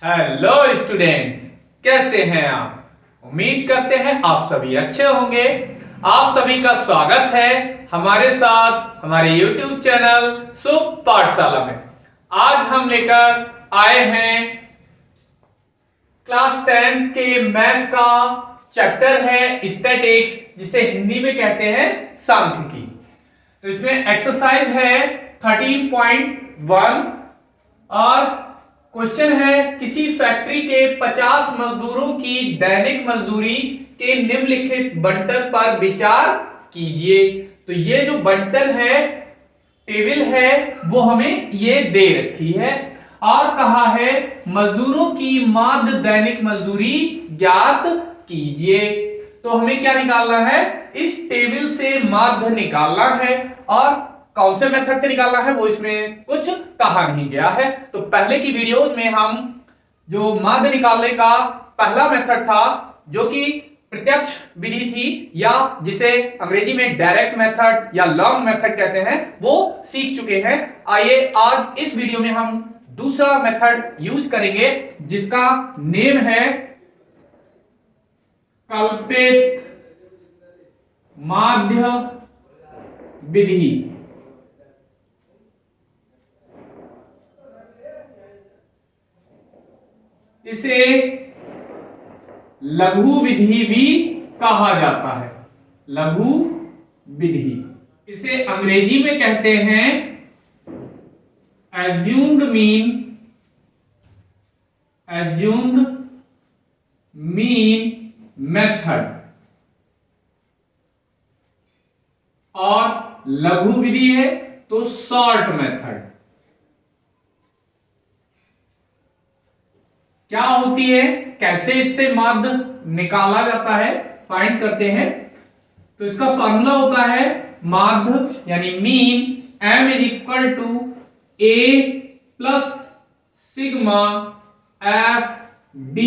Hello students, कैसे हैं आप? उम्मीद करते हैं आप सभी अच्छे होंगे। आप सभी का स्वागत है हमारे साथ हमारे YouTube चैनल शुभ पाठशाला में। आज हम लेकर आए हैं क्लास 10 के मैथ का चैप्टर है स्टैटिक्स, जिसे हिंदी में कहते हैं सांख्यिकी। तो इसमें एक्सरसाइज है 13.1 और क्वेश्चन है किसी फैक्ट्री के 50 मजदूरों की दैनिक मजदूरी के निम्नलिखित बंटल पर विचार कीजिए। तो ये जो बंटल है, टेबल है, वो हमें ये दे रखी है और कहा है मजदूरों की माध्य दैनिक मजदूरी ज्ञात कीजिए। तो हमें क्या निकालना है? इस टेबल से माध्य निकालना है और कौन से मेथड से निकालना है वो इसमें कुछ कहा नहीं गया है। तो पहले की वीडियोस में हम जो माध्य निकालने का पहला मेथड था, जो कि प्रत्यक्ष विधि थी या जिसे अंग्रेजी में डायरेक्ट मेथड या लॉन्ग मेथड कहते हैं, वो सीख चुके हैं। आइए आज इस वीडियो में हम दूसरा मेथड यूज करेंगे जिसका नेम है कल्पित माध्य विधि। इसे लघु विधि भी कहा जाता है। लघु विधि, इसे अंग्रेजी में कहते हैं एज्यूम्ड मीन मेथड। और लघु विधि है तो शॉर्ट मेथड। क्या होती है, कैसे इससे माध्य निकाला जाता है, फाइंड करते हैं। तो इसका फॉर्मूला होता है माध्य यानी mean m is equal to a plus sigma f d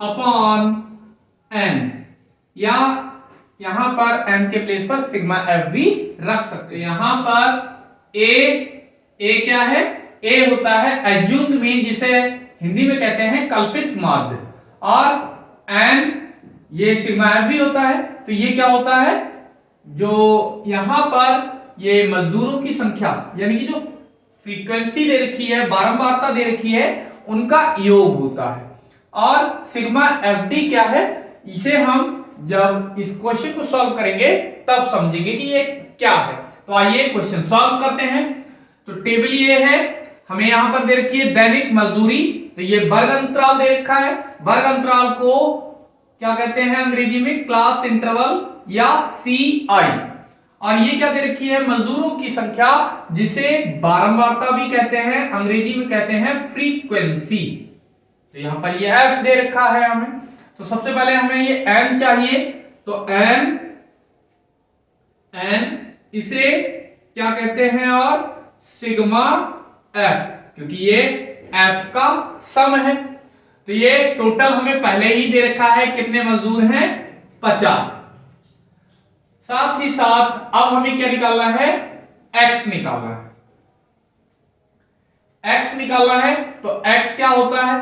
upon n, या यहां पर m के प्लेस पर सिग्मा f भी रख सकते हैं। यहां पर a क्या है? a होता है एज्यूम्ड मीन, जिसे हिंदी में कहते हैं कल्पित माध्य, और n ये सिग्मा f भी होता है। तो ये क्या होता है? जो यहां पर ये मजदूरों की संख्या यानी कि जो फ्रीक्वेंसी दे रखी है, बारंबारता दे रखी है, उनका योग होता है। और सिग्मा fd क्या है, इसे हम जब इस क्वेश्चन को सॉल्व करेंगे तब समझेंगे कि ये क्या है। तो आइए क्वेश्चन सॉल्व करते हैं। तो टेबल ये है, हमें यहां पर दे रखी है दैनिक मजदूरी। तो ये वर्ग अंतराल दे रखा है। वर्ग अंतराल को क्या कहते हैं अंग्रेजी में? क्लास इंटरवल या CI। और ये क्या दे रखी है? मजदूरों की संख्या, जिसे बारंबारता भी कहते हैं, अंग्रेजी में कहते हैं फ्रीक्वेंसी। तो यहां पर ये f दे रखा है हमें। तो सबसे पहले हमें ये n चाहिए। तो n इसे क्या कहते हैं? और सिग्मा f, क्योंकि ये f का सम है। तो ये टोटल हमें पहले ही दे रखा है, कितने मजदूर हैं? 50। साथ ही साथ अब हमें क्या निकालना है? x निकालना है। x निकालना है तो x क्या होता है?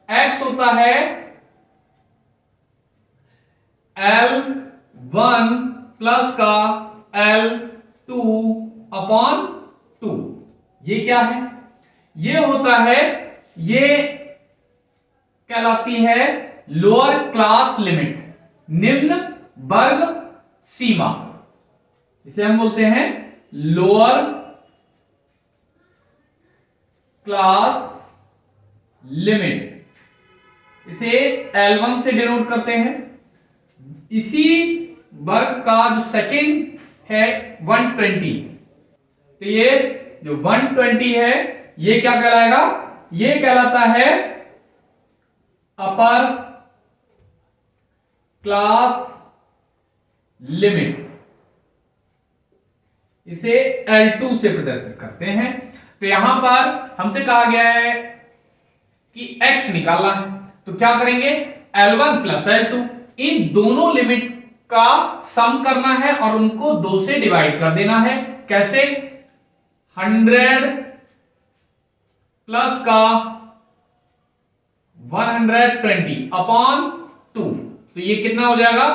x होता है L1 प्लस का L2 अपॉन 2। ये क्या है? ये होता है, ये कहलाती है लोअर क्लास लिमिट, निम्न वर्ग सीमा। इसे हम बोलते हैं लोअर क्लास लिमिट। इसे L1 से डिनोट करते हैं। इसी वर्ग का जो सेकंड है 120। तो ये जो 120 है, ये क्या कहलाएगा? ये कहलाता है अपर क्लास लिमिट। इसे L2 से प्रदर्शित करते हैं। तो यहां पर हमसे कहा गया है कि x निकालना है। तो क्या करेंगे? L1 प्लस L2, इन दोनों लिमिट का सम करना है और उनको 2 से डिवाइड कर देना है। कैसे? 100 प्लस का 120 अपॉन 2, तो ये कितना हो जाएगा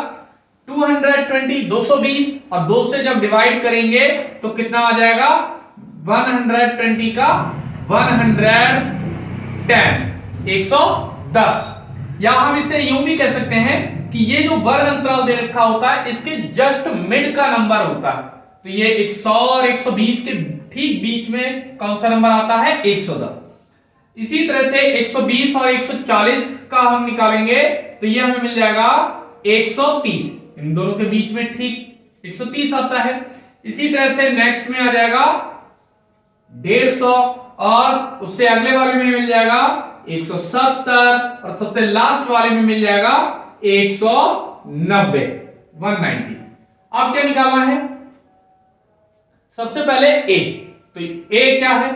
220, 220, और 2 से जब डिवाइड करेंगे तो कितना आ जाएगा 120 का 110, 110। या हम इसे यूं भी कह सकते हैं कि ये जो वर्ग अंतराल दे रखा होता है इसके जस्ट मिड का नंबर होता है, तो ये 100 और 120 के ठीक बीच में कौन सा नंबर आता है 110। इसी तरह से 120 और 140 का हम निकालेंगे तो ये हमें मिल जाएगा 130, इन दोनों के बीच में ठीक 130 आता है। इसी तरह से नेक्स्ट में आ जाएगा 150, और उससे अगले वाले में मिल जाएगा 170, और सबसे लास्ट वाले में मिल जाएगा 190, 190। अब क्या निकालना है, सबसे पहले ए, तो ए क्या है,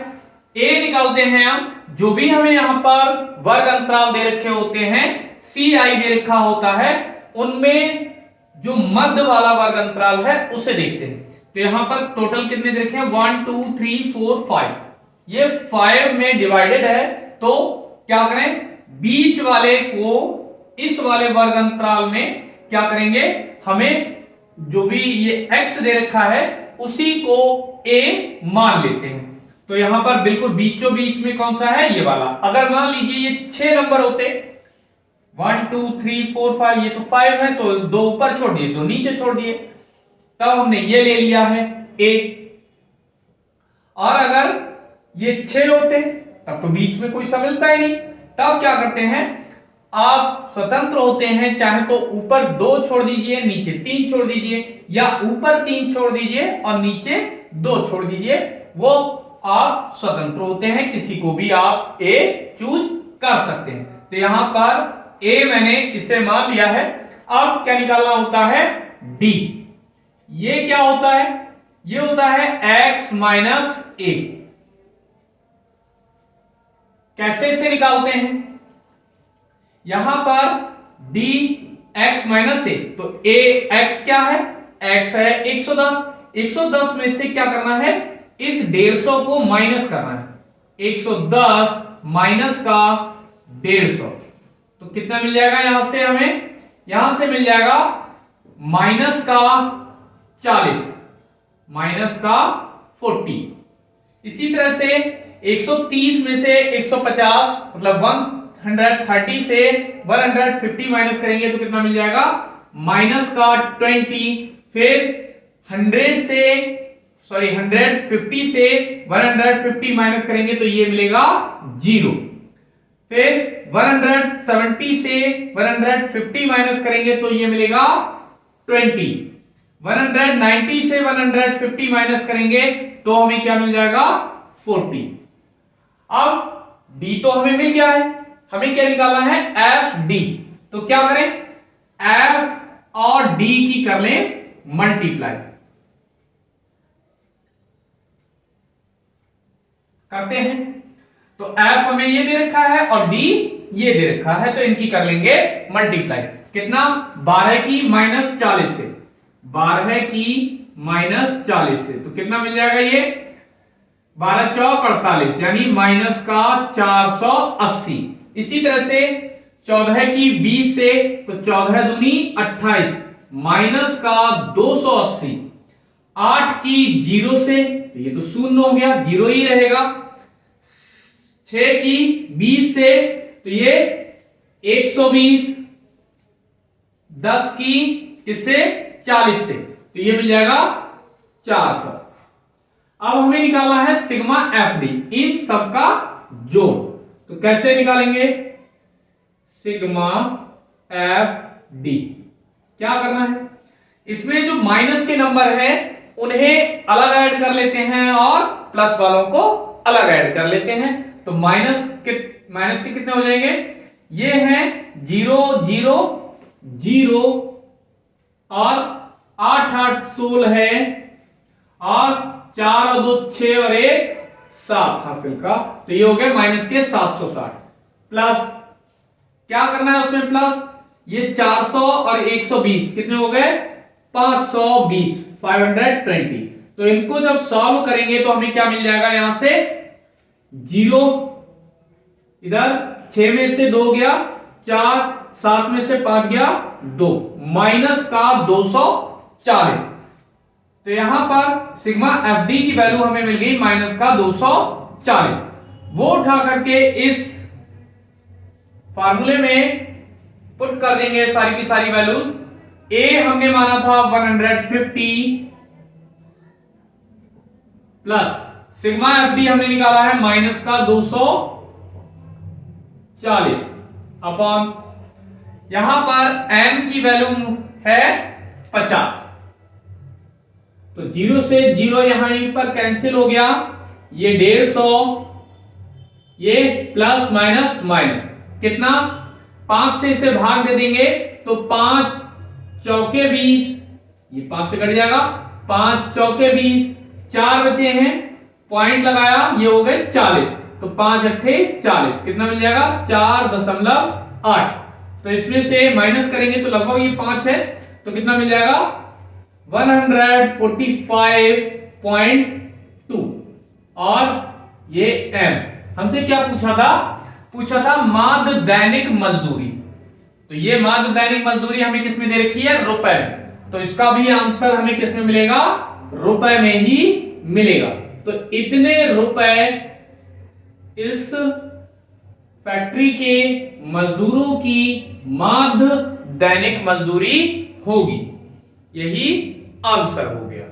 ए निकालते हैं हम। जो भी हमें यहां पर वर्ग अंतराल दे रखे होते हैं, सी आई दे रखा होता है, उनमें जो मध्य वाला वर्ग अंतराल है उसे देखते हैं। तो यहां पर टोटल कितने दे रखे हैं 1 2 3 4 5, ये 5 में डिवाइडेड है, तो क्या करें बीच वाले को इस वाले वर्ग अंतराल में क्या करेंगे, हमें जो भी ये x दे रखा है उसी को a मान लेते हैं। तो यहां पर बिल्कुल बीचों बीच में कौन सा है, ये वाला। अगर मान लीजिए ये 6 नंबर होते 1 2 3 4 5, ये तो 5 है, तो 2 ऊपर छोड़ दिए 2 नीचे छोड़ दिए, तब हमने ये ले लिया है a। और अगर ये 6 होते तब तो बीच में कोई सा मिलता ही नहीं, तब क्या करते हैं, आप स्वतंत्र होते हैं, चाहे तो ऊपर 2 छोड़ दीजिए नीचे 3 छोड़ दीजिए, या ऊपर 3 छोड़ दीजिए और नीचे 2 छोड़ दीजिए, वो आप स्वतंत्र होते हैं, किसी को भी आप ए चूज कर सकते हैं। तो यहां पर ए मैंने इसे मान लिया है। अब क्या निकालना होता है डी, ये क्या होता है, ये होता है x माइनस ए। कैसे इसे निकालते हैं, यहां पर डी x माइनस ए, तो a x क्या है, x है 110, 110 में से क्या करना है, इस 150 को माइनस करना है, 110 माइनस का 150, तो कितना मिल जाएगा यहां से हमें, यहां से मिल जाएगा माइनस का 40, माइनस का 40। इसी तरह से 130 में से 150 मतलब 130 से 150 माइनस करेंगे तो कितना मिल जाएगा माइनस का 20, फिर 150 से 150 माइनस करेंगे तो ये मिलेगा 0, फिर 170 से 150 माइनस करेंगे तो ये मिलेगा 20, 190 से 150 माइनस करेंगे तो हमें क्या मिल जाएगा 40। अब d तो हमें मिल गया है, हमें क्या निकालना है एफ डी। तो क्या करें, f और d की कर लें मल्टीप्लाई, करते हैं। तो f हमें ये दे रखा है और d ये दे रखा है, तो इनकी कर लेंगे मल्टीप्लाई। कितना 12 की माइनस 40 से, 12 की माइनस 40 से, तो कितना मिल जाएगा ये 12 चौक 48 यानी माइनस का 480। इसी तरह से 14 की 20 से, तो 14 दूनी 28 माइनस का 280, 8 की 0 से, तो ये तो शून्य हो गया 0 ही रहेगा, 6 की 20 से, तो ये 120, 10 की इससे 40 से, तो ये मिल जाएगा 400। अब हमें निकालना है सिग्मा एफ डी, इन सबका जोड़। तो कैसे निकालेंगे सिग्मा एफ डी, क्या करना है, इसमें जो माइनस के नंबर है उन्हें अलग ऐड कर लेते हैं और प्लस वालों को अलग ऐड कर लेते हैं। तो माइनस के कितने हो जाएंगे, ये हैं 0 0 0 और 8 8 16 है, और 4 और 2 6 और 1 7 हासिल का, तो ये हो गया माइनस के 760। प्लस क्या करना है उसमें प्लस, ये 400 और 120 कितने हो गए 520, 520। तो इनको जब सॉल्व करेंगे तो हमें क्या मिल जाएगा, यहां से 0 इधर 6 में से 2 गया 4, 7 में से 5 गया 2, माइनस का 240। तो यहां पर सिग्मा एफडी की वैल्यू हमें मिल गई माइनस का 240। वो उठा करके इस फार्मूले में पुट कर देंगे सारी की सारी वैल्यू। ए हमने माना था 150 प्लस सिग्मा एफडी हमने निकाला है माइनस का 240 अपॉन यहां पर एन की वैल्यू है 50। तो 0 से 0 यहां पर कैंसिल हो गया, ये 150, ये प्लस माइनस माइनस कितना 5 से इसे भाग दे देंगे तो 5 चौके 20, ये 5 से कट जाएगा, 5 चौके 20, 4 बचे हैं, पॉइंट लगाया, ये हो गए 40। तो 5 अट्ठे 40, कितना मिल जाएगा 4.8। तो इसमें से माइनस करेंगे तो लगभग ये 5 है, तो कितना मिल जाएगा 145.2। और ये m हमसे क्या पूछा था माध्य दैनिक मजदूरी। तो ये माध्य दैनिक मजदूरी हमें किस में दे रखी है, रुपए में। तो इसका भी आंसर हमें किस में मिलेगा, रुपए में ही मिलेगा। तो इतने रुपए इस फैक्ट्री के मजदूरों की माध्य दैनिक मजदूरी होगी। यही आंसर हो गया।